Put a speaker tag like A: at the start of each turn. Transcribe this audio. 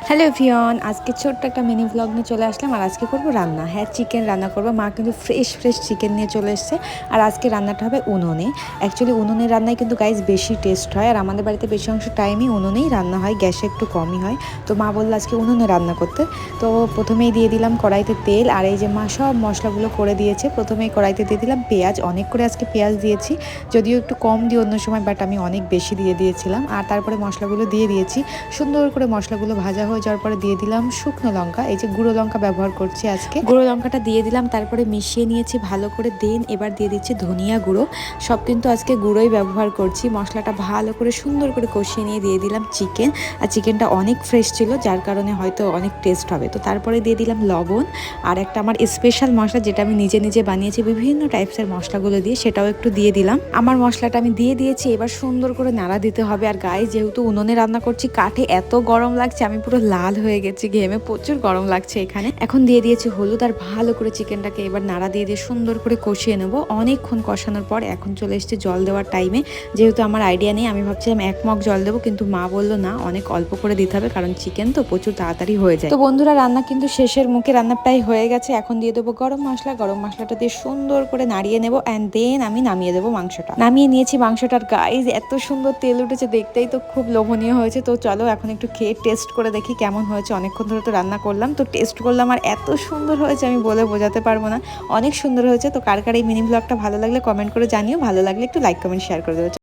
A: Hello everyone, আজকে ছোট্ট একটা মিনি ভ্লগ নিয়ে চলে আসলাম। আর আজকে করবো রান্না। হ্যাঁ, চিকেন রান্না করবো। মা কিন্তু ফ্রেশ চিকেন নিয়ে চলে এসছে। আর আজকে রান্নাটা হবে উনুনে। অ্যাকচুয়ালি উনুনের রান্নায় কিন্তু গাইজ বেশি টেস্ট হয়। আর আমাদের বাড়িতে বেশি অংশ টাইমই উনুনেই রান্না হয়, গ্যাসে একটু কমই হয়। তো মা বললো আজকে উনুনে রান্না করতে। তো প্রথমেই দিয়ে দিলাম কড়াইতে তেল। আর এই যে মা সব মশলাগুলো করে দিয়েছে। প্রথমেই কড়াইতে দিয়ে দিলাম পেঁয়াজ। অনেক করে আজকে পেঁয়াজ দিয়েছি, যদিও একটু কম দিই অন্য সময়, বাট আমি অনেক বেশি দিয়ে দিয়েছিলাম। আর তারপরে মশলাগুলো দিয়ে দিয়েছি। সুন্দর করে মশলাগুলো ভাজা হয়ে যাওয়ার পরে দিয়ে দিলাম শুকনো লঙ্কা। এই যে গুঁড়ো লঙ্কা ব্যবহার করছি আজকে, গুঁড়ো লঙ্কাটা দিয়ে দিলাম। তারপরে মিশিয়ে নিয়েছি ভালো করে। দেন এবার দিয়ে দিচ্ছি ধনিয়া গুঁড়ো। সব কিন্তু আজকে গুঁড়োই ব্যবহার করছি। মশলাটা ভালো করে সুন্দর করে কষিয়ে নিয়ে দিয়ে দিলাম চিকেন। আর চিকেনটা অনেক ফ্রেশ ছিল, যার কারণে হয়তো অনেক টেস্ট হবে। তো তারপরে দিয়ে দিলাম লবণ। আর একটা আমার স্পেশাল মশলা, যেটা আমি নিজে বানিয়েছি বিভিন্ন টাইপসের মশলাগুলো দিয়ে, সেটাও একটু দিয়ে দিলাম। আমার মশলাটা আমি দিয়ে দিয়েছি। এবার সুন্দর করে নাড়া দিতে হবে। আর গায়ে যেহেতু উনুনে রান্না করছি, কাঠে এত গরম লাগছে, আমি পুরো লাল হয়ে গেছি ঘেমে, প্রচুর গরম লাগছে এখানে। এখন দিয়ে দিয়েছি হলুদ। আর ভালো করে চিকেনটাকে এবার নাড়া দিয়ে সুন্দর করে কষিয়ে নেব। অনেকক্ষণ কষানোর পর এখন চলে এসেছে জল দেওয়ার টাইমে। যেহেতু আমার আইডিয়া নেই, আমি ভাবছিলাম 1 মগ জল দেবো, কিন্তু মা বললো না, অনেক অল্প করে দিতে হবে, কারণ চিকেন তো প্রচুর তাড়াতাড়ি হয়ে যায়। তো বন্ধুরা, রান্না কিন্তু শেষের মুখে, রান্না প্রায় হয়ে গেছে। এখন দিয়ে দেবো গরম মশলা। গরম মশলাটা দিয়ে সুন্দর করে নাড়িয়ে নেবো। অ্যান্ড দেন আমি নামিয়ে দেবো মাংসটা। নামিয়ে নিয়েছি মাংসটার। গাইজ এত সুন্দর তেল উঠেছে, দেখতেই তো খুব লোভনীয় হয়েছে। তো চলো এখন একটু খেয়ে টেস্ট করে দেখি কেমন হয়েছে। অনেকক্ষণ ধরে তো রান্না করলাম, তো টেস্ট করলাম। আর এত সুন্দর হয়েছে আমি বলে বোঝাতে পারবো না, অনেক সুন্দর হয়েছে। তো কার কার এই মিনি ব্লগটা ভালো লাগলে কমেন্ট করে জানিও। ভালো লাগলে একটু লাইক কমেন্ট শেয়ার করে দেবো।